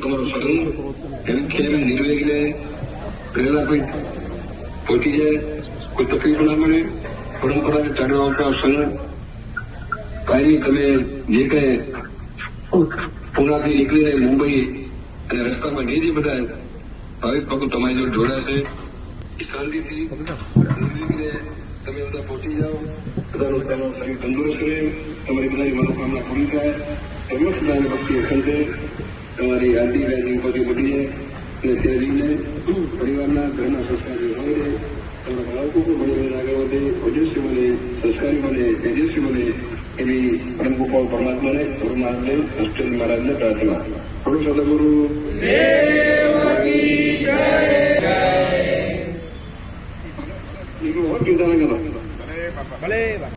તમારો સગન એમ ખેલ નિર્વેગને પ્રેરણા આપી પહોંચી જાય, કોઈ તકલીફ ના મળે. પરંપરાગત ચાલ્યો આવતા સંઘ કાયમી તમે જે કઈ પુનાથી નીકળીને મુંબઈ અને રસ્તામાં જે બધા ભાવિક ભક્તો તમારી જોડે જોડાશે, એ શાંતિથી નિર્વિઘ્ને તમે બધા પહોંચી જાઓ. બધાનું તમારું શરીર તંદુરસ્ત રહે, તમારી બધાની મનોકામના પૂરી થાય, સમસ્ત બધાને ભક્તિ અખંડે તમારી આરતી વ્યાજી ઉપરથી બધી જાય અને ત્યાં જઈને પરિવારના ઘરના સંસ્કાર હોય રહે, તમારા બાળકો પણ ભણી આગળ વધે, ઓજસ્વી બને, સંસ્કારી બને, તેજસ્વી બને એવી પરમ કૃપાળુ પરમાત્માને ગુરુનાથને હસ્તેન્દ્ર મહારાજને પ્રાર્થના. થોડું સદગુરુ ચિંતા ન કરો.